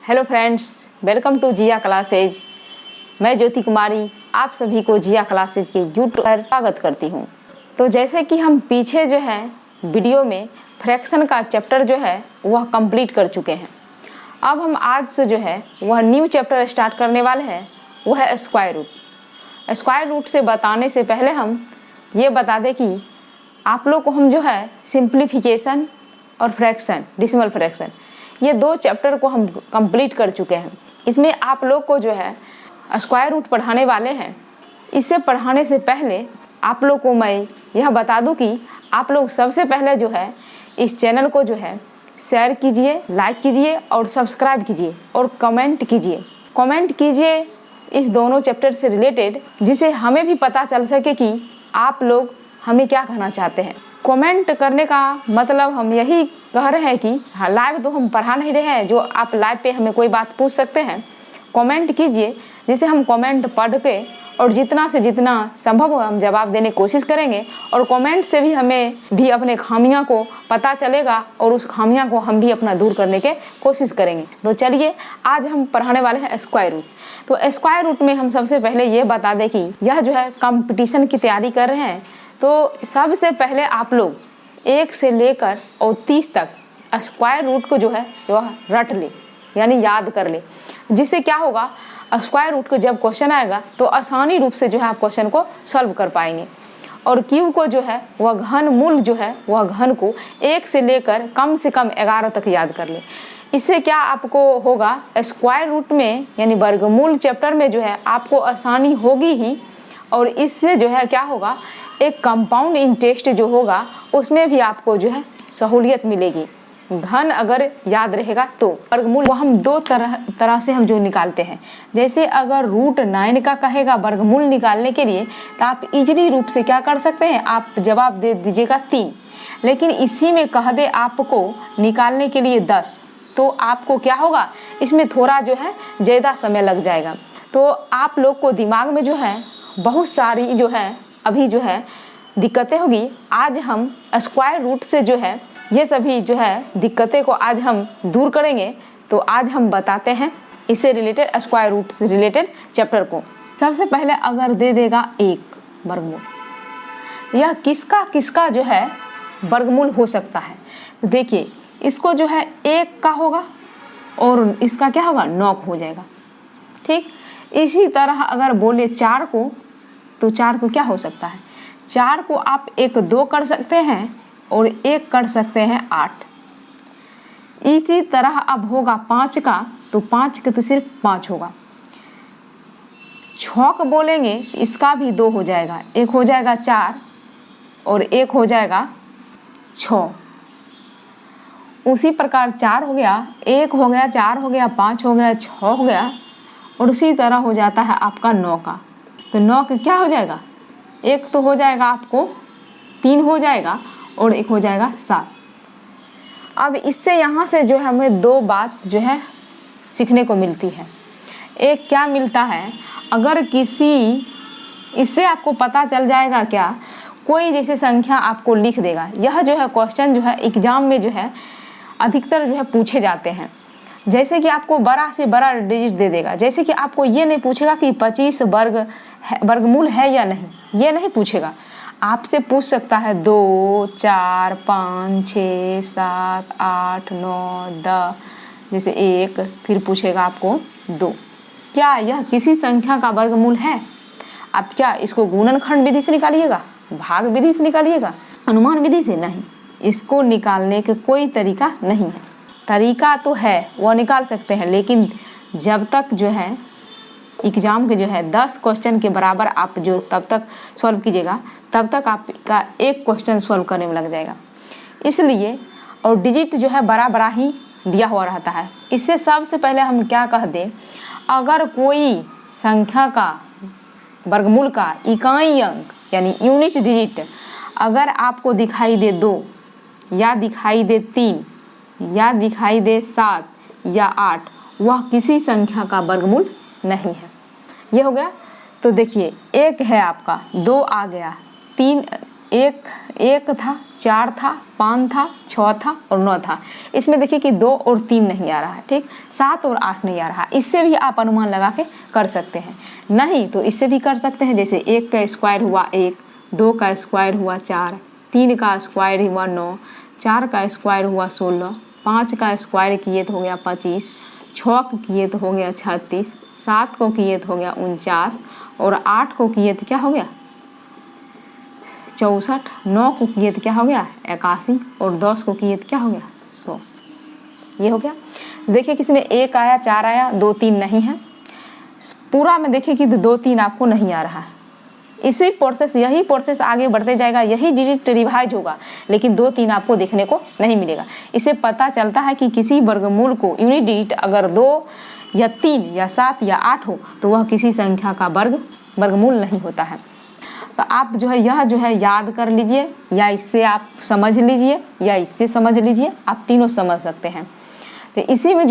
Hello friends, welcome to Jiya classes. मैं ज्योति कुमारी आप सभी को जिया क्लासेज के यूट्यूब पर स्वागत करती हूं। तो जैसे कि हम पीछे जो है वीडियो में फ्रैक्शन का चैप्टर जो है वह कंप्लीट कर चुके हैं। अब हम आज से जो है वह न्यू चैप्टर स्टार्ट करने वाले हैं, वह है स्क्वायर रूट। स्क्वायर रूट से बताने से पहले हम ये बता दें कि आप लोग को हम जो है सिंप्लीफिकेशन और फ्रैक्शन, डेसिमल फ्रैक्शन, ये दो चैप्टर को हम कंप्लीट कर चुके हैं। इसमें आप लोग को जो है स्क्वायर रूट पढ़ाने वाले हैं। इससे पढ़ाने से पहले आप लोग को मैं यह बता दूं कि आप लोग सबसे पहले जो है इस चैनल को जो है शेयर कीजिए, लाइक कीजिए और सब्सक्राइब कीजिए और कमेंट कीजिए। कमेंट कीजिए इस दोनों चैप्टर से रिलेटेड, जिससे हमें भी पता चल सके कि आप लोग हमें क्या कहना चाहते हैं। कमेंट करने का मतलब हम यही कह रहे हैं कि लाइव तो हम पढ़ा नहीं रहे हैं, जो आप लाइव पे हमें कोई बात पूछ सकते हैं। कमेंट कीजिए, जिससे हम कमेंट पढ़ के और जितना से जितना संभव हो हम जवाब देने की कोशिश करेंगे। और कमेंट से भी हमें भी अपने खामियां को पता चलेगा और उस खामियां को हम भी अपना दूर करने के कोशिश करेंगे। तो चलिए आज हम पढ़ाने वाले हैं स्क्वायर रूट। तो स्क्वायर रूट में हम सबसे पहले ये बता दें कि यह जो है कंपटीशन की तैयारी कर रहे हैं, तो सबसे पहले आप लोग 1 से लेकर और 30 तक स्क्वायर रूट को जो है वह रट ले, यानी याद कर ले। जिससे क्या होगा, स्क्वायर रूट को जब क्वेश्चन आएगा तो आसानी रूप से जो है आप क्वेश्चन को सॉल्व कर पाएंगे। और क्यूब को जो है वह घन मूल जो है वह घन को 1 से लेकर कम से कम 11 तक याद कर ले। इससे क्या आपको होगा, स्क्वायर रूट में यानी वर्गमूल चैप्टर में जो है आपको आसानी होगी ही। और इससे जो है क्या होगा, एक कंपाउंड इंटरेस्ट जो होगा उसमें भी आपको जो है सहूलियत मिलेगी। घन अगर याद रहेगा तो वर्गमूल वो हम दो तरह से हम जो निकालते हैं। जैसे अगर √9 का कहेगा वर्गमूल निकालने के लिए, तो आप इजीली रूप से क्या कर सकते हैं, आप जवाब दे दीजिएगा 3। लेकिन इसी में कह दे आपको निकालने के लिए 10, तो आपको क्या होगा, इसमें थोड़ा जो है ज़्यादा समय लग जाएगा। तो आप लोग को दिमाग में जो है बहुत सारी जो है अभी जो है दिक्कतें होगी। आज हम स्क्वायर रूट से जो है ये सभी जो है दिक्कतें को आज हम दूर करेंगे। तो आज हम बताते हैं इससे रिलेटेड, स्क्वायर रूट से रिलेटेड चैप्टर को। सबसे पहले अगर दे देगा 1 वर्गमूल, यह किसका किसका जो है वर्गमूल हो सकता है। तो देखिए इसको जो है 1 का होगा और इसका क्या होगा, 9 हो जाएगा। ठीक, इसी तरह अगर बोले 4 को, तो 4 को क्या हो सकता है, 4 को आप 1 2 कर सकते हैं और 1 कर सकते हैं 8। इसी तरह अब होगा 5 का, तो 5 का तो सिर्फ 5 होगा। 6 को बोलेंगे इसका भी 2 हो जाएगा, 1 हो जाएगा 4 और 1 हो जाएगा 6। उसी प्रकार 4 हो गया, 1 हो गया, 4 हो गया, 5 हो गया, 6 हो गया। और उसी तरह हो जाता है आपका 9 का। तो 9 का क्या हो जाएगा, 1 तो हो जाएगा आपको, 3 हो जाएगा और 1 हो जाएगा 7। अब इससे यहाँ से जो है हमें 2 बात जो है सीखने को मिलती है। एक क्या मिलता है, अगर किसी, इससे आपको पता चल जाएगा क्या, कोई जैसे संख्या आपको लिख देगा। यह जो है क्वेश्चन जो है एग्जाम में जो है अधिकतर जो है पूछे जाते हैं। जैसे कि आपको बड़ा से बड़ा डिजिट दे देगा, जैसे कि आपको ये नहीं पूछेगा कि 25 वर्गमूल है या नहीं, ये नहीं पूछेगा। आपसे पूछ सकता है 2 4 5 6 7 8 9 10, जैसे 1, फिर पूछेगा आपको 2। क्या यह किसी संख्या का वर्गमूल है? आप क्या इसको गुणनखंड विधि से निकालिएगा, भाग विधि से निकालिएगा, अनुमान विधि से? नहीं, इसको निकालने का कोई तरीका नहीं है। तरीका तो है, वो निकाल सकते हैं, लेकिन जब तक जो है एग्जाम के जो है 10 क्वेश्चन के बराबर आप जो तब तक सॉल्व कीजिएगा, तब तक आपका 1 क्वेश्चन सॉल्व करने में लग जाएगा। इसलिए और डिजिट जो है बड़ा बड़ा ही दिया हुआ रहता है। इससे सबसे पहले हम क्या कह दें, अगर कोई संख्या का वर्गमूल का इकाई अंक यानी यूनिट डिजिट अगर आपको दिखाई दे 2 या दिखाई दे 3 या दिखाई दे 7 या 8, वह किसी संख्या का वर्गमूल नहीं है। ये हो गया। तो देखिए 1 है आपका, 2 आ गया, 3 एक था, 4 था, 5 था, 6 था और 9 था। इसमें देखिए कि 2 और 3 नहीं आ रहा है, ठीक। 7 और 8 नहीं आ रहा। इससे भी आप अनुमान लगा के कर सकते हैं। नहीं तो इससे भी कर सकते हैं, जैसे 1 का स्क्वायर हुआ 1, 2 का स्क्वायर हुआ 4, 3 का स्क्वायर हुआ 9, 4 का स्क्वायर हुआ 16, 5 का स्क्वायर किए तो हो गया 25, 6 को किए तो हो गया 36, 7 को किए तो हो गया 49 और 8 को किए तो क्या हो गया 64, 9 को किए तो क्या हो गया 81 और 10 को किए तो क्या हो गया 100। ये हो गया। देखिए किसमें 1 आया, 4 आया, 2 3 नहीं है। पूरा में देखिए कि 2 3 आपको नहीं आ रहा है। यही प्रोसेस आगे बढ़ते जाएगा, यही डिजिट रिवाइज होगा, लेकिन 2 3 आपको देखने को नहीं मिलेगा। इससे पता चलता है कि किसी वर्गमूल को यूनिट डिजिट अगर 2 या 3 या 7 या 8 हो तो वह किसी संख्या का वर्गमूल नहीं होता है। तो आप यह याद कर लीजिए, या इससे आप समझ लीजिए, या इससे समझ लीजिए, आप तीनों समझ सकते हैं। तो इसी में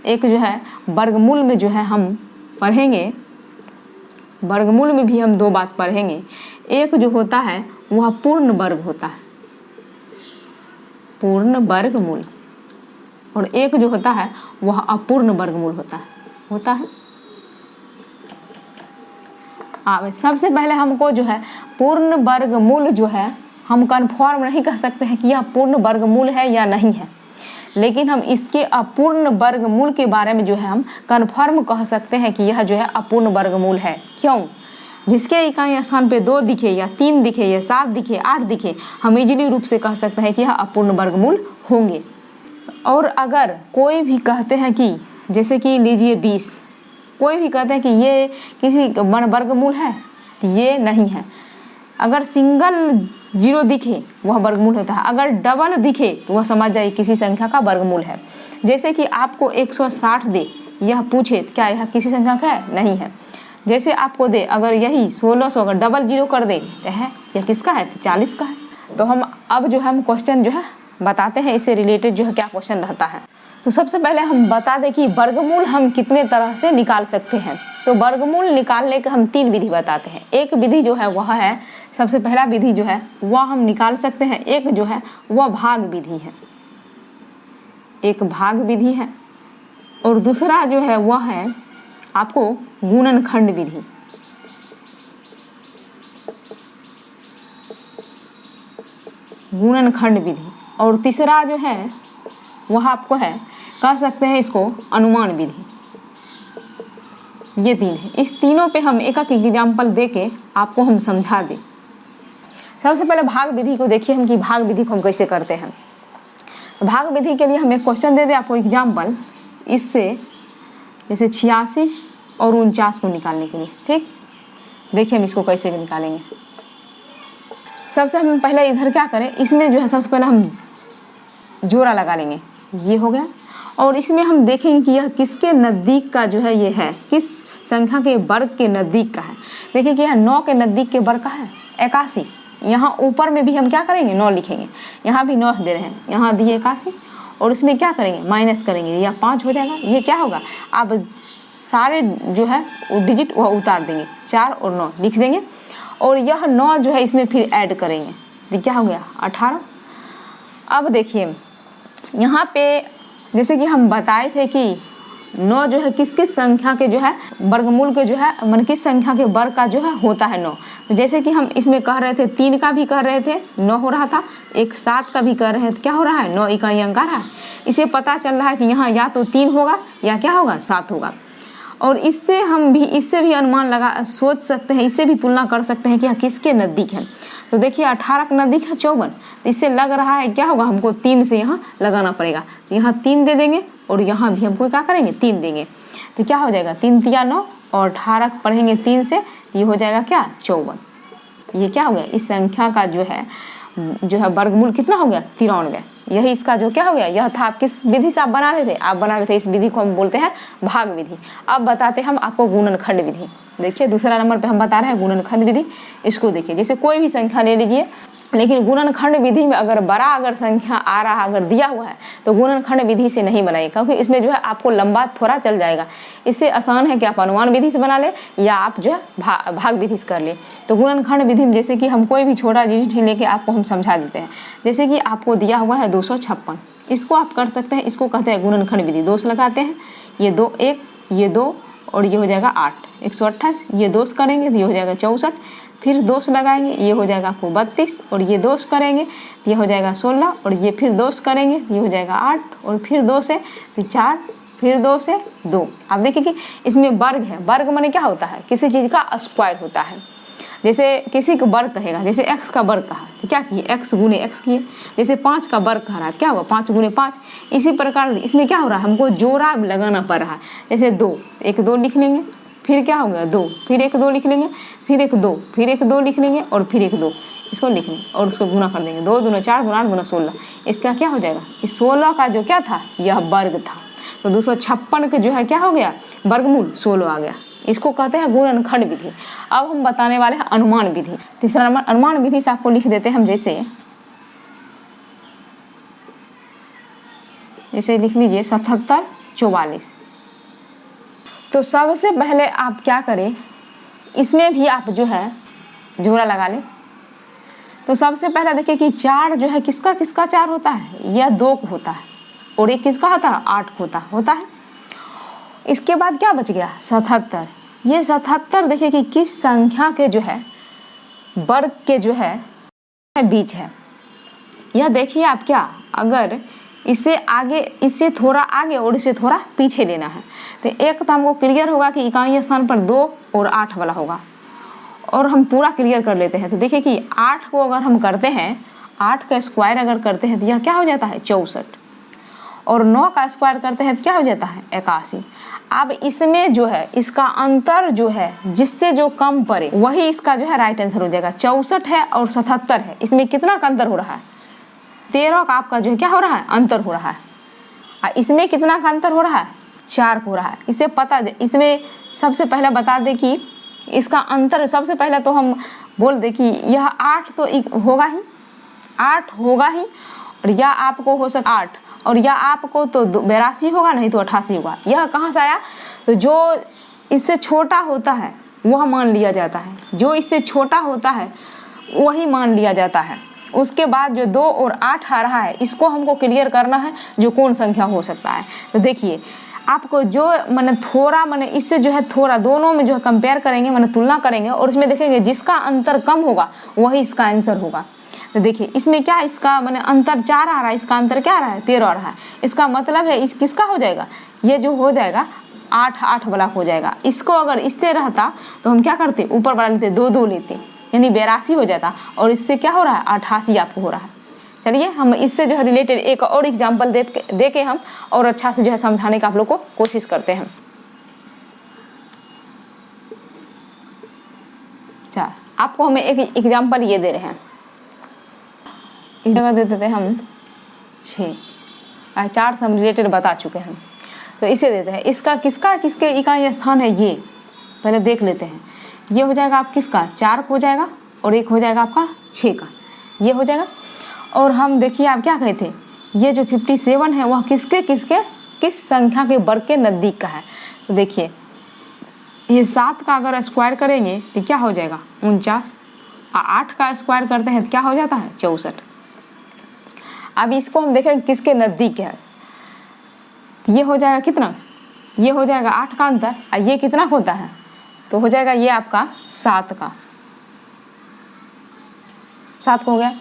एक वर्गमूल में हम पढ़ेंगे, वर्गमूल में भी हम 2 बात पढ़ेंगे। एक जो होता है वह पूर्ण वर्ग होता है, पूर्ण वर्गमूल, और एक जो होता है वह अपूर्ण वर्गमूल होता है। सबसे पहले हमको पूर्ण वर्गमूल हम कन्फर्म नहीं कह सकते हैं कि यह पूर्ण वर्गमूल है या नहीं है, लेकिन हम इसके अपूर्ण वर्गमूल के बारे में हम कन्फर्म कह सकते हैं कि यह अपूर्ण वर्गमूल है। क्यों? जिसके इकाई स्थान पे 2 दिखे या 3 दिखे या 7 दिखे 8 दिखे, हम इजीली रूप से कह सकते हैं कि यह अपूर्ण वर्गमूल होंगे। और अगर कोई भी कहते हैं कि जैसे कि लीजिए 20, कोई भी कहते हैं कि ये किसी वर्गमूल है, तो ये नहीं है। अगर सिंगल 0 दिखे वह वर्गमूल होता है, अगर डबल दिखे तो वह समझ जाइए किसी संख्या का वर्गमूल है। जैसे कि आपको 160 दे, यह पूछे क्या यह किसी संख्या का है? नहीं है। जैसे आपको दे अगर यही 1600 अगर डबल 0 कर दे तो है यह किसका है? 40 का है। तो हम अब हम क्वेश्चन बताते हैं, इससे रिलेटेड क्या क्वेश्चन रहता है। तो सबसे पहले हम बता दें कि वर्गमूल हम कितने तरह से निकाल सकते हैं। तो वर्गमूल निकालने के हम 3 विधि बताते हैं। एक विधि वह है, सबसे पहला विधि वह हम निकाल सकते हैं, एक वह भाग विधि है, एक भाग विधि है, और दूसरा वह है आपको गुणनखंड विधि। गुणनखंड विधि, और तीसरा वह आपको कह सकते हैं इसको अनुमान विधि। ये 3 है। इस तीनों पे हम एक एक एग्जाम्पल देके आपको हम समझा दें। सबसे पहले भाग विधि को देखिए हम कि भाग विधि को हम कैसे करते हैं। भाग विधि के लिए हम एक क्वेश्चन दे दें आपको एग्जाम्पल, इससे जैसे 86 और 49 को निकालने के लिए, ठीक। देखिए हम इसको कैसे निकालेंगे। सबसे हम पहले इधर क्या करें, इसमें सबसे पहले हम जोड़ा लगा लेंगे, ये हो गया। और इसमें हम देखेंगे कि यह किसके नज़दीक का ये है, किस संख्या के वर्ग के नज़दीक का है। देखिए कि यह 9 के नज़दीक के वर्ग का है 81। यहाँ ऊपर में भी हम क्या करेंगे 9 लिखेंगे, यहाँ भी 9 दे रहे हैं, यहाँ दिए 81, और इसमें क्या करेंगे माइनस करेंगे, यह 5 हो जाएगा। ये क्या होगा, आप सारे वो डिजिट वह उतार देंगे, 4 और 9 लिख देंगे, और यह 9 इसमें फिर ऐड करेंगे, तो क्या हो गया 18। अब देखिए यहाँ पे जैसे कि हम बताए थे कि 9 किस किस संख्या के वर्गमूल के मन किस संख्या के वर्ग का होता है 9। तो जैसे कि हम इसमें कह रहे थे 3 का भी कह रहे थे 9 हो रहा था, एक 7 का भी कह रहे थे, क्या हो रहा है 9 इकाई अंक आ रहा है। इसे पता चल रहा है कि यहाँ या तो 3 होगा या क्या होगा 7 होगा। और इससे भी अनुमान सोच सकते हैं, इससे भी तुलना कर सकते हैं कि यह किसके नज़दीक है। तो देखिए 18 के नज़दीक है 54, तो इससे लग रहा है क्या होगा, हमको 3 से यहाँ लगाना पड़ेगा। तो यहाँ 3 दे देंगे और यहाँ भी हमको क्या करेंगे 3 देंगे, तो क्या हो जाएगा 3 तिया 9 और 18 पढ़ेंगे 3 से, ये हो जाएगा क्या 54। ये क्या हो गया, इस संख्या का वर्गमूल कितना हो गया 93। यही इसका क्या हो गया, यह था। आप किस विधि से आप बना रहे थे, आप बना रहे थे इस विधि को हम बोलते हैं भाग विधि। अब बताते हैं हम आपको गुणनखंड विधि। देखिए दूसरा नंबर पे हम बता रहे हैं गुणनखंड विधि। इसको देखिए, जैसे कोई भी संख्या ले लीजिए, लेकिन गुणनखंड विधि में अगर बड़ा अगर संख्या आ रहा अगर दिया हुआ है तो गुणनखंड विधि से नहीं बनाइए, क्योंकि इसमें जो है आपको लंबा थोड़ा चल जाएगा। इससे आसान है कि आप अनुमान विधि से बना ले या आप जो है भाग विधि से कर ले। तो गुणनखंड विधि में जैसे कि हम कोई भी छोटा डिजिट ही लेके आपको हम समझा देते हैं। जैसे कि आपको दिया हुआ है 256, इसको आप कर सकते हैं, इसको कहते हैं गुणनखंड विधि। दोष लगाते हैं, ये 2 1, ये 2 और ये हो जाएगा 8, 128, ये दोष करेंगे तो ये हो जाएगा 64, फिर दोष लगाएंगे ये हो जाएगा आपको 32 और ये दोष करेंगे ये हो जाएगा 16 और ये फिर दोष करेंगे ये हो जाएगा 8 और फिर 2 से तो 4, फिर 2 से 2। आप देखिए कि इसमें वर्ग है। वर्ग माने क्या होता है, किसी चीज़ का स्क्वायर होता है। जैसे किसी का वर्ग कहेगा, जैसे x का वर्ग कहा तो क्या किए, x गुने x किए। जैसे 5 का वर्ग कह रहा है क्या होगा, 5 गुने 5। इसी प्रकार इसमें क्या हो रहा है, हमको जोड़ा लगाना पड़ रहा है। जैसे 2, 1 2 लिख लेंगे, फिर क्या होगा 2, फिर 1 2 लिख लेंगे, फिर 1 2, फिर 1 2 लिख लेंगे और फिर 1 2 इसको लिख लेंगे और उसको गुना कर देंगे। 2 दूना 4, गुना 8 गुना 16। इसका क्या हो जाएगा, इस 16 का जो क्या था यह वर्ग था। तो 256 के जो है क्या हो गया, वर्गमूल 16 आ गया। इसको कहते हैं गुणनखंड विधि। अब हम बताने वाले हैं अनुमान विधि। तीसरा नंबर अनुमान विधि से आपको लिख देते हैं हम, जैसे लिख लीजिए 77 44। तो सबसे पहले आप क्या करें, इसमें भी आप जो है जोड़ा लगा लें। तो सबसे पहले देखिए कि 4 जो है किसका किसका 4 होता है, यह 2 को होता है और एक किसका होता है 8 को होता है। इसके बाद क्या बच गया 77। ये 77 देखिए कि किस संख्या के जो है वर्ग के जो है बीच है। यह देखिए आप क्या, अगर इससे आगे, इससे थोड़ा आगे और इससे थोड़ा पीछे लेना है तो एक तो हमको क्लियर होगा कि इकाई स्थान पर 2 और 8 वाला होगा और हम पूरा क्लियर कर लेते हैं। तो देखिए कि 8 को अगर हम करते हैं, 8 का स्क्वायर अगर करते हैं तो यह क्या हो जाता है 64 और 9 का स्क्वायर करते हैं तो क्या हो जाता है 81। अब इसमें जो है इसका अंतर जो है जिससे जो कम पड़े वही इसका जो है राइट आंसर हो जाएगा। 64 है और 77 है, इसमें कितना का अंतर हो रहा है, 13 का आपका जो है क्या हो रहा है अंतर हो रहा है। और इसमें कितना का अंतर हो रहा है 4 हो रहा है। इसे पता दे, इसमें सबसे पहले बता दे कि इसका अंतर, सबसे पहले तो हम बोल दे कि यह 8 तो होगा ही, 8 होगा ही और यह आपको हो सकता 8 और यह आपको तो 82 होगा, नहीं तो 88 होगा। यह कहाँ से आया, तो जो इससे छोटा होता है वह मान लिया जाता है, जो इससे छोटा होता है वही मान लिया जाता है। उसके बाद जो 2 और 8 आ रहा है इसको हमको क्लियर करना है जो कौन संख्या हो सकता है। तो देखिए आपको जो मैंने थोड़ा मैंने इससे जो है थोड़ा दोनों में जो है कंपेयर करेंगे, मैंने तुलना करेंगे और इसमें देखेंगे जिसका अंतर कम होगा वही इसका आंसर होगा। तो देखिए इसमें क्या, इसका मैंने अंतर 4 आ रहा है, इसका अंतर क्या आ रहा है 13 आ रहा है। इसका मतलब है इस किसका हो जाएगा, ये जो हो जाएगा 8 8 वाला हो जाएगा। इसको अगर इससे रहता तो हम क्या करते, ऊपर वाला लेते 2 2 लेते, यानी 82 हो जाता और इससे क्या हो रहा है 88 आपको हो रहा है। चलिए हम इससे जो है रिलेटेड एक और एग्जाम्पल दे के हम और अच्छा से जो है समझाने का आप लोग को कोशिश करते हैं। अच्छा, आपको हमें एक एग्जाम्पल ये दे रहे हैं, इस जगह दे देते हैं हम 6, 4 से हम रिलेटेड बता चुके हैं। तो इसे देते हैं, इसका किसका किसके इकाई स्थान है ये पहले देख लेते हैं। ये हो जाएगा आप किसका 4 हो जाएगा और एक हो जाएगा आपका 6 का, ये हो जाएगा। और हम देखिए आप क्या कहे थे, ये जो 57 है वह किसके किसके किस संख्या के वर्ग के नज़दीक का है। तो देखिए ये 7 का अगर स्क्वायर करेंगे तो क्या हो जाएगा 49, 8 का स्क्वायर करते हैं तो क्या हो जाता है 64। अब इसको हम देखें किसके नज़दीक है, ये हो जाएगा कितना, ये हो जाएगा 8 का अंतर और ये कितना होता है, तो हो जाएगा ये आपका 7 का, 7 हो गया।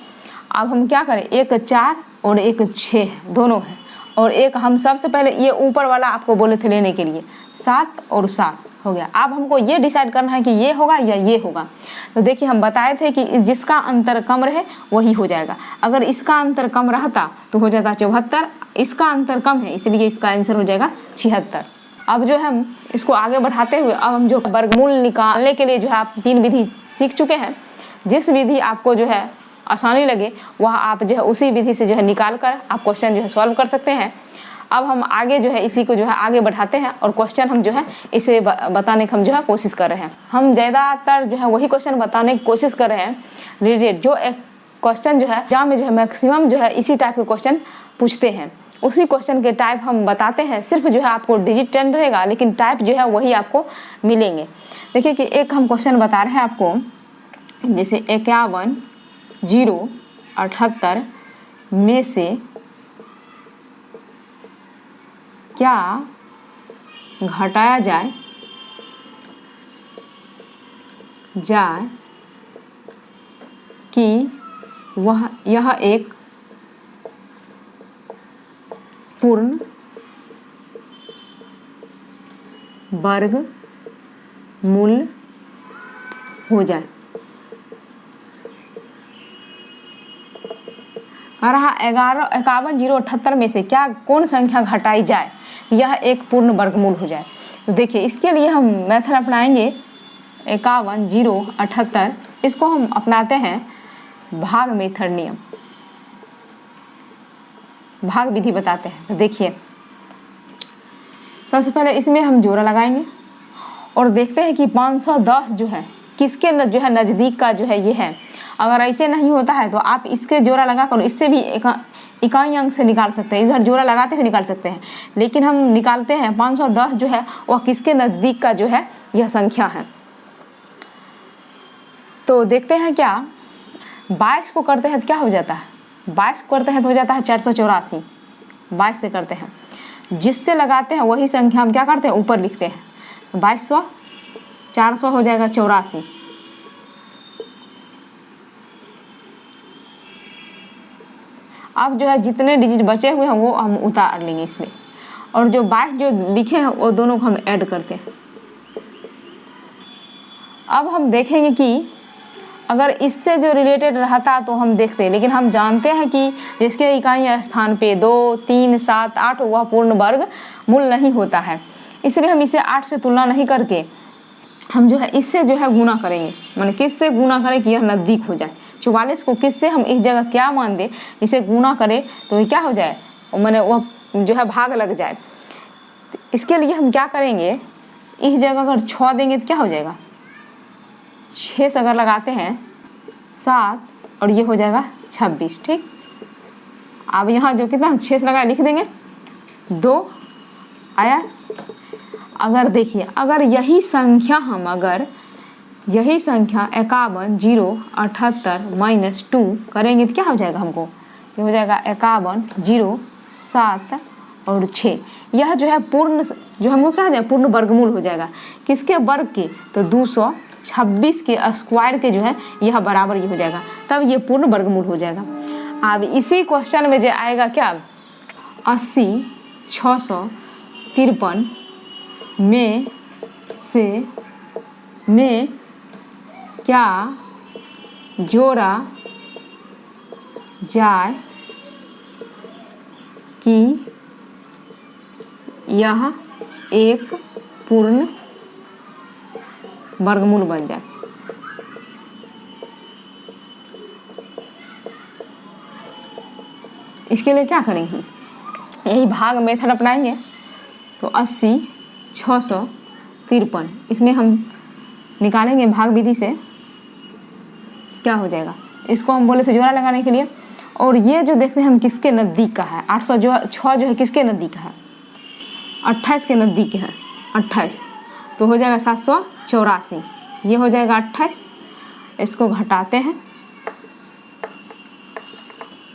अब हम क्या करें, एक 4 और एक 6 दोनों है और एक हम सबसे पहले ये ऊपर वाला आपको बोले थे लेने के लिए 7 और 7 हो गया। अब हमको ये डिसाइड करना है कि ये होगा या ये होगा। तो देखिए हम बताए थे कि जिसका अंतर कम रहे वही हो जाएगा। अगर इसका अंतर कम रहता तो हो जाता 74, इसका अंतर कम है इसलिए इसका आंसर हो जाएगा 76। अब जो हम इसको आगे बढ़ाते हुए अब हम जो वर्गमूल निकालने के लिए जो है आप 3 विधि सीख चुके हैं। जिस विधि आपको जो है आसानी लगे वह आप जो है उसी विधि से जो है निकाल कर आप क्वेश्चन जो है सॉल्व कर सकते हैं। अब हम आगे जो है इसी को जो है आगे बढ़ाते हैं और क्वेश्चन हम जो है इसे बताने की हम जो है कोशिश कर रहे हैं। हम ज़्यादातर जो है वही क्वेश्चन बताने की कोशिश कर रहे हैं रिलेटेड जो क्वेश्चन जो है एग्जाम में जो है मैक्सिमम जो है इसी टाइप के क्वेश्चन पूछते हैं। उसी क्वेश्चन के टाइप हम बताते हैं, सिर्फ जो है आपको डिजिट 10 रहेगा लेकिन टाइप जो है वही आपको मिलेंगे। देखिए कि एक हम क्वेश्चन बता रहे हैं आपको, जैसे 51 0 78 में से क्या घटाया जाए कि यह एक पूर्ण वर्ग मूल हो जाए। कह रहा 51 0 78 में से क्या कौन संख्या घटाई जाए यह एक पूर्ण वर्गमूल हो जाए। तो देखिए इसके लिए हम मेथड अपनाएंगे 51 0 78, इसको हम अपनाते हैं भाग मेथड नियम, भाग विधि बताते हैं। तो देखिए सबसे पहले इसमें हम जोड़ा लगाएंगे और देखते हैं कि 510 जो है किसके जो है नज़दीक का जो है ये है। अगर ऐसे नहीं होता है तो आप इसके जोड़ा लगाकर इससे भी इकाई अंक से निकाल सकते हैं, इधर जोड़ा लगाते हुए निकाल सकते हैं, लेकिन हम निकालते हैं 510 जो है वह किसके नज़दीक का जो है यह संख्या है। तो देखते हैं क्या 22 को करते हैं तो क्या हो जाता है, 22 को करते हैं तो हो जाता है 484। 22 से करते हैं, जिससे लगाते हैं वही संख्या हम क्या करते हैं ऊपर लिखते हैं। 2200 400 हो जाएगा 84। अब जो है जितने डिजिट बचे हुए हैं वो हम उतार लेंगे इसमें, और जो 22 जो लिखे हैं वो दोनों को हम ऐड करते हैं। अब हम देखेंगे कि अगर इससे जो रिलेटेड रहता तो हम देखते, लेकिन हम जानते हैं कि जिसके इकाई स्थान पे 2 3 7 8 वह पूर्ण वर्ग मूल नहीं होता है, इसलिए हम इसे 8 से तुलना नहीं करके हम जो है इससे जो है गुना करेंगे। माने किससे गुना करें कि यह नज़दीक हो जाए। 44 को किससे हम इस जगह क्या मान दे, इसे गुना करें तो ये क्या हो जाए, माने वह जो है भाग लग जाए। इसके लिए हम क्या करेंगे, इस जगह अगर 6 देंगे तो क्या हो जाएगा, 6 अगर लगाते हैं 7 और ये हो जाएगा 26। ठीक, अब यहाँ जो कितना 6 लगाए लिख देंगे 2 आया। अगर देखिए अगर यही संख्या हम यही संख्या 51 0 78 -2 करेंगे तो क्या हो जाएगा, हमको ये हो जाएगा 51 0 7 और 6। यह जो है पूर्ण जो हमको क्या हो जाएगा पूर्ण वर्गमूल हो जाएगा। किसके वर्ग के, तो 226 के स्क्वायर के जो है यह बराबर ये हो जाएगा, तब ये पूर्ण वर्गमूल हो जाएगा। अब इसी क्वेश्चन में जो आएगा क्या 80 653 में क्या जोड़ा जाए कि यह एक पूर्ण वर्गमूल बन जाए। इसके लिए क्या करेंगे, यही भाग मेथड अपनाएंगे। तो 80 653 इसमें हम निकालेंगे भाग विधि से, क्या हो जाएगा, इसको हम बोले थे जोड़ा लगाने के लिए। और ये जो देखते हैं हम किसके नज़दीक का है, 806 जो है किसके नज़दीक है, 28 के नज़दीक है 28, तो हो जाएगा 784। ये हो जाएगा 28, इसको घटाते हैं।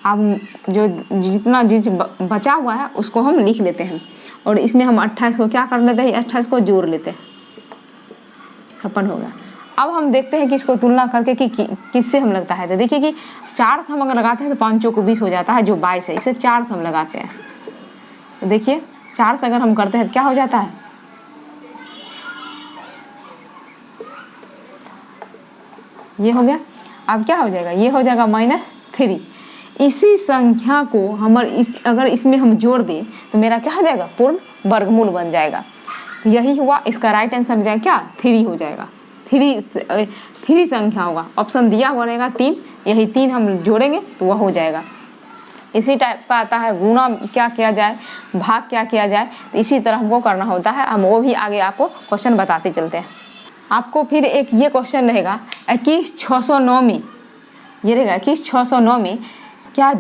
अब जो जितना चीज बचा हुआ है उसको हम लिख लेते हैं, और इसमें हम 28 को क्या कर लेते हैं, 28 को जोड़ लेते हैं, 56 हो गया। अब हम देखते हैं कि इसको तुलना करके कि किससे हम लगता है। तो देखिए कि 4 हम अगर लगाते हैं तो 5 को 20 हो जाता है, जो 22 है, इसे 4 हम लगाते हैं। तो देखिए 4 से अगर हम करते हैं तो क्या हो जाता है, ये हो गया। अब क्या हो जाएगा, ये हो जाएगा -3। इसी संख्या को अगर इसमें हम जोड़ दें तो मेरा क्या हो जाएगा, पूर्ण वर्गमूल बन जाएगा। यही हुआ, इसका राइट आंसर जाएगा क्या, 3 हो जाएगा। 3 संख्या होगा, ऑप्शन दिया हुआ रहेगा 3, यही 3 हम जोड़ेंगे तो वह हो जाएगा। इसी टाइप का आता है गुणा क्या किया जाए, भाग क्या किया जाए, तो इसी तरह हमको करना होता है। हम वो भी आगे आपको क्वेश्चन बताते चलते हैं। आपको फिर एक ये क्वेश्चन रहेगा 21 609 में ये रहेगा 21 609 में क्या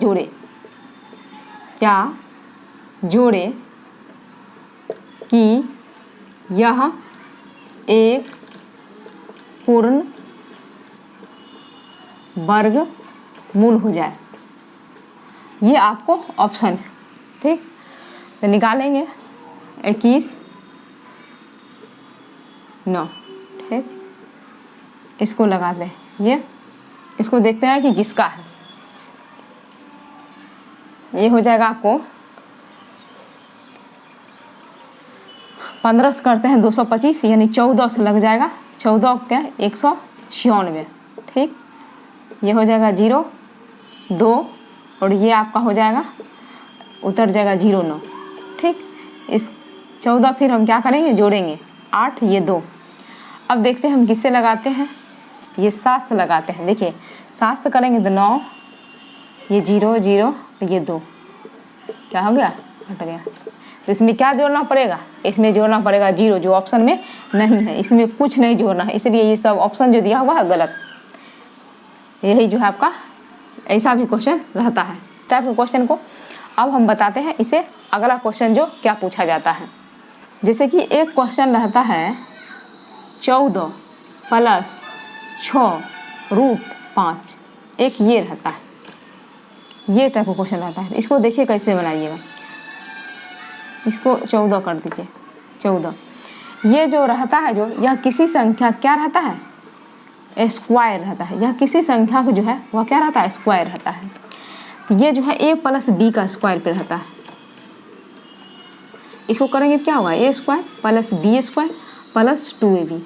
जोड़े कि यह एक पूर्ण वर्गमूल हो जाए। ये आपको ऑप्शन है, ठीक। तो निकालेंगे 21 9, ठीक। इसको लगा दें, ये इसको देखते हैं कि किसका है। ये हो जाएगा आपको 15 से करते हैं 225, यानी 14 से लग जाएगा 14 क्या 196, ठीक। ये हो जाएगा 0 2 और ये आपका हो जाएगा उतर जाएगा 0 9, ठीक। इस 14 फिर हम क्या करेंगे जोड़ेंगे 8 ये 2। अब देखते हैं हम किससे लगाते हैं, ये 7 से लगाते हैं। देखिए 7 से करेंगे तो 9, ये 0 0 तो ये 2 क्या हो गया हट गया। तो इसमें क्या जोड़ना पड़ेगा, इसमें जोड़ना पड़ेगा 0 जो ऑप्शन में नहीं है, इसमें कुछ नहीं जोड़ना है, इसलिए ये सब ऑप्शन जो दिया हुआ है गलत। यही जो है आपका ऐसा भी क्वेश्चन रहता है टाइप के क्वेश्चन को। अब हम बताते हैं इसे अगला क्वेश्चन जो क्या पूछा जाता है। जैसे कि एक क्वेश्चन रहता है 14 + 6 √5, एक ये रहता है, ये टाइप का क्वेश्चन रहता है। इसको देखिए कैसे बनाइएगा, इसको 14 कर दीजिए 14। ये जो रहता है जो यह किसी संख्या क्या रहता है स्क्वायर रहता है, यह किसी संख्या को जो है वह क्या रहता है स्क्वायर रहता है। ये जो है a + b का स्क्वायर पे रहता है। इसको करेंगे क्या होगा a² + b² + 2ab।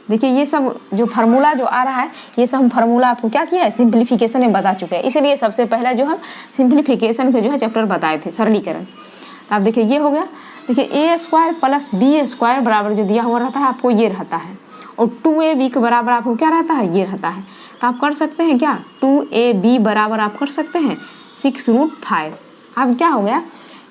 देखिए ये सब जो फार्मूला जो आ रहा है ये सब हम फार्मूला आपको क्या किया है सिंप्लीफिकेशन में बता चुके हैं, इसीलिए सबसे पहले जो हम सिंप्लीफिकेशन के जो है चैप्टर बताए थे सरलीकरण। आप देखिए ये हो गया, देखिए a² + b² बराबर जो दिया हुआ रहता है आपको ये रहता है, और 2ab के बराबर आपको क्या रहता है ये रहता है। तो आप कर सकते हैं क्या 2ab बराबर आप कर सकते हैं 6√5। अब क्या हो गया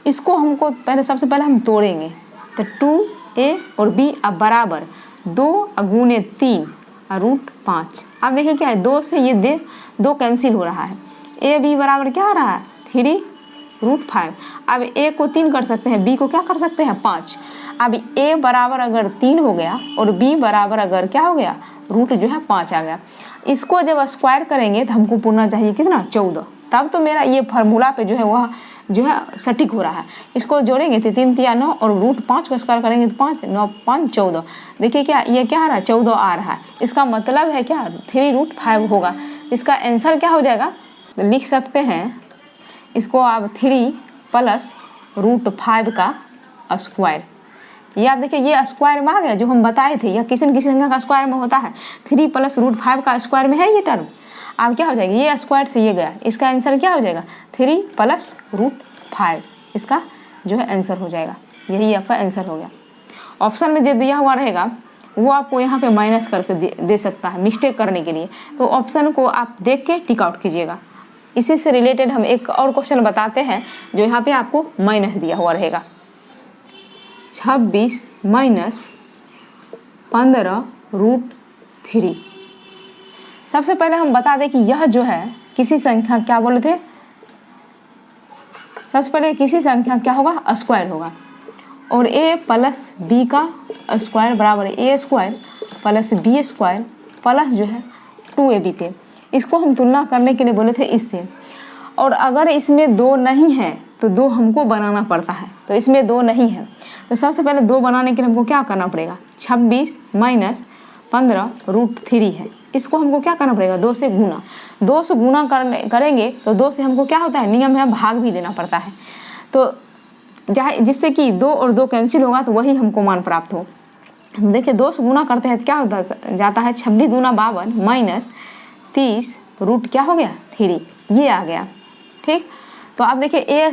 इसको हमको पहले सबसे पहले हम तोड़ेंगे, तो 2a और b अब बराबर 2 × 3 √5। अब देखिए क्या है 2 से ये 2 कैंसिल हो रहा है, a b बराबर क्या आ रहा है 3√5। अब a को 3 कर सकते हैं, b को क्या कर सकते हैं 5। अब a बराबर अगर 3 हो गया और b बराबर अगर क्या हो गया रूट जो है 5 आ गया। इसको जब स्क्वायर करेंगे तो हमको पूर्णा चाहिए कितना 14, तब तो मेरा ये फार्मूला पे जो है वह जो है सटीक हो रहा है। इसको जोड़ेंगे तो 3 × 9 और √5 का स्क्वायर करेंगे तो 5 9 5 14। देखिए क्या ये क्या आ रहा है 14 आ रहा है, इसका मतलब है क्या 3√5 होगा। इसका आंसर क्या हो जाएगा तो लिख सकते हैं इसको आप 3 + √5 का स्क्वायर। ये आप देखिए ये स्क्वायर में आ गया जो हम बताए थे, यह किसी न किसी संख्या का स्क्वायर में होता है। 3 + √5 का स्क्वायर में है ये टर्म। अब क्या हो जाएगा ये स्क्वायर से ये गया, इसका आंसर क्या हो जाएगा 3 + √5, इसका जो है आंसर हो जाएगा। यही आपका आंसर हो गया। ऑप्शन में जो दिया हुआ रहेगा वो आपको यहाँ पे माइनस करके दे सकता है मिस्टेक करने के लिए, तो ऑप्शन को आप देख के टिक आउट कीजिएगा। इसी से रिलेटेड हम एक और क्वेश्चन बताते हैं जो यहाँ पे आपको माइनस दिया हुआ रहेगा 26 - 15 √3। सबसे पहले हम बता दें कि यह जो है किसी संख्या क्या बोले थे, सबसे पहले किसी संख्या क्या होगा स्क्वायर होगा, और a + b का स्क्वायर बराबर a² + b² प्लस जो है 2ab पे। इसको हम तुलना करने के लिए बोले थे इससे, और अगर इसमें 2 नहीं है तो 2 हमको बनाना पड़ता है, तो इसमें 2 नहीं है तो सबसे पहले 2 बनाने के लिए हमको क्या करना पड़ेगा 26 - 15 √3 है, इसको हमको क्या करना पड़ेगा 2 से गुना। 2 से गुना करेंगे तो 2 से हमको क्या होता है नियम है भाग भी देना पड़ता है, तो जिससे कि 2 और 2 कैंसिल होगा तो वही हमको मान प्राप्त हो। देखिए 2 से गुना करते हैं तो क्या होता जाता है 26 दूना 52 - 30 रूट क्या हो गया 3, ये आ गया। ठीक, तो आप देखिए a²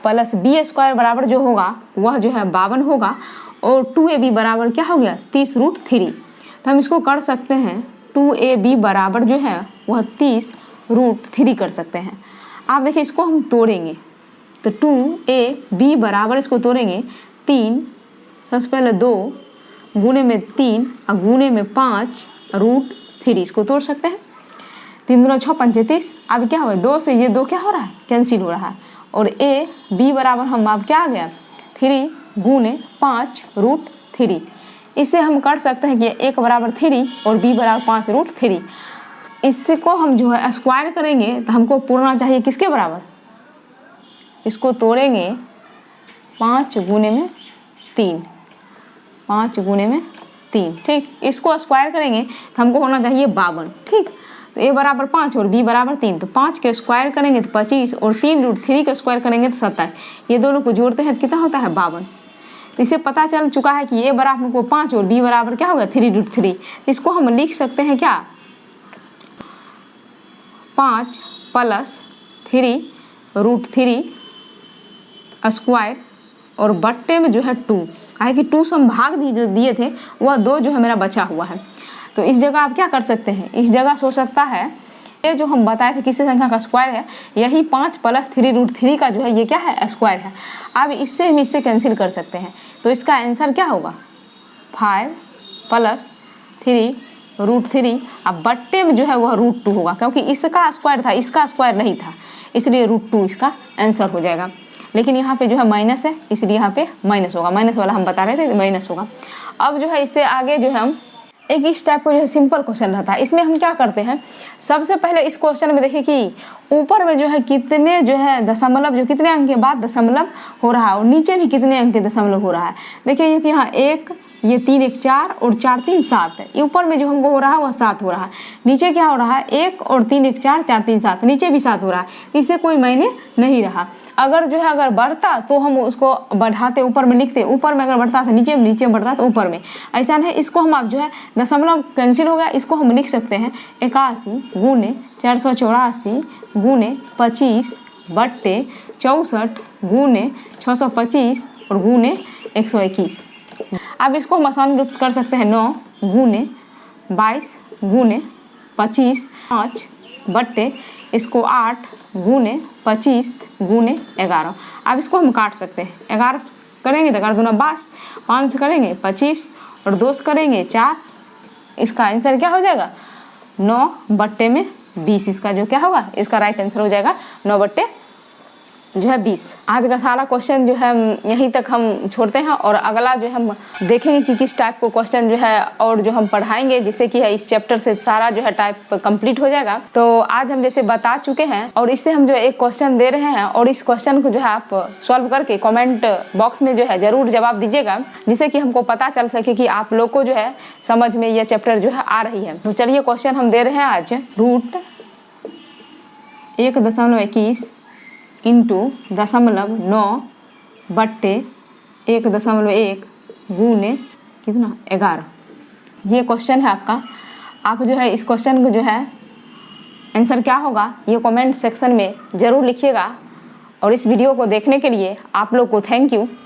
+ b² बराबर जो होगा वह जो है 52 होगा, और 2ab बराबर क्या हो गया 30 √3। तो हम इसको कर सकते हैं 2ab बराबर जो है वह 30 √3 कर सकते हैं। आप देखिए इसको हम तोड़ेंगे तो 2ab बराबर इसको तोड़ेंगे 3, सबसे पहले 2 गुने में 3 और गुने में 5 √3, इसको तोड़ सकते हैं। 3 दूना 6 पंचे 30। अब क्या हुआ, 2 से ये 2 क्या हो रहा है, कैंसिल हो रहा है। और ए बी बराबर हम अब क्या आ गया 3 गुने 5 रूट 3। इससे हम कर सकते हैं कि एक बराबर 3 और बी बराबर 5 रूट 3। इसको हम जो है स्क्वायर करेंगे तो हमको पूर्णा चाहिए किसके बराबर, इसको तोड़ेंगे 5 गुने में 3, 5 गुने में 3, ठीक। इसको स्क्वायर करेंगे तो हमको होना चाहिए 52, ठीक। तो ए बराबर 5 और बी बराबर 3, तो 5 के स्क्वायर करेंगे तो 25 और 3 रूट 3 का स्क्वायर करेंगे तो 27। ये दोनों को जोड़ते हैं तो कितना होता है 52। तो इससे पता चल चुका है कि ए बराबर हमको 5 और बी बराबर क्या होगा 3 रूट 3। इसको हम लिख सकते हैं क्या 5 प्लस 3 रूट 3 स्क्वायर और बट्टे में जो है 2, काहे कि 2 से हम भाग दिए थे, वह 2 जो है मेरा बचा हुआ है। तो इस जगह आप क्या कर सकते हैं, इस जगह सोच सकता है ये जो हम बताए थे किसी संख्या का स्क्वायर है, यही 5 प्लस 3 रूट 3 का जो है ये क्या है स्क्वायर है। अब इससे हम इससे कैंसिल कर सकते हैं, तो इसका आंसर क्या होगा 5 प्लस 3 रूट 3। अब बट्टे में जो है वह रूट 2 होगा, क्योंकि इसका स्क्वायर था इसका स्क्वायर नहीं था, इसलिए रूट 2 इसका आंसर हो जाएगा। लेकिन यहाँ पे जो है माइनस है, इसलिए यहाँ पे माइनस होगा, माइनस वाला हम बता रहे थे माइनस होगा। अब जो है इससे आगे जो है हम एक इस टाइप को जो है सिंपल क्वेश्चन रहता है, इसमें हम क्या करते हैं सबसे पहले इस क्वेश्चन में देखिए कि ऊपर में जो है कितने जो है दशमलव, जो कितने अंक के बाद दशमलव हो रहा है और नीचे भी कितने अंक के दशमलव हो रहा है। देखिए कि यहाँ 1, ये 3 1 4 और 4 3 7, ऊपर में जो हमको हो रहा है वह 7 हो रहा है, नीचे क्या हो रहा है 1 और 3 1 4 4 3 7, नीचे भी 7 हो रहा है। इससे कोई मायने नहीं रहा। अगर जो है अगर बढ़ता तो हम उसको बढ़ाते, ऊपर में लिखते, ऊपर में अगर बढ़ता तो नीचे में, नीचे बढ़ता तो ऊपर में, ऐसा नहीं। इसको हम आप जो है दशमलव कैंसिल हो गया, इसको हम लिख सकते हैं 81 गुने 484 गुने 25 बट्टे 64 गुने 625 और गुने 121। अब इसको हम आसान रूप से कर सकते हैं 9 गुने 22 गुने 25 5 बट्टे इसको 8 गुने 25 गुने 11। अब इसको हम काट सकते हैं, 11 करेंगे तो 11 दूना 22, 5 से करेंगे 25 और 2 से करेंगे 4। इसका आंसर क्या हो जाएगा 9 बट्टे में 20। इसका जो क्या होगा, इसका राइट आंसर हो जाएगा 9 बट्टे जो है 20। आज का सारा क्वेश्चन जो है यहीं तक हम छोड़ते हैं और अगला जो है हम देखेंगे कि किस टाइप को क्वेश्चन जो है और जो हम पढ़ाएंगे, जिससे कि है इस चैप्टर से सारा जो है टाइप कंप्लीट हो जाएगा। तो आज हम जैसे बता चुके हैं और इससे हम जो एक क्वेश्चन दे रहे हैं और इस क्वेश्चन को जो है आप सॉल्व करके कॉमेंट बॉक्स में जो है जरूर जवाब दीजिएगा, जिससे कि हमको पता चल सके कि आप लोग को जो है समझ में यह चैप्टर जो है आ रही है। तो चलिए क्वेश्चन हम दे रहे हैं आज, रूट 1.21 इंटू 0.9 बट्टे 1.1 गुने कितना 11। ये क्वेश्चन है आपका। आप जो है इस क्वेश्चन को जो है आंसर क्या होगा ये कमेंट सेक्शन में ज़रूर लिखिएगा। और इस वीडियो को देखने के लिए आप लोग को थैंक यू।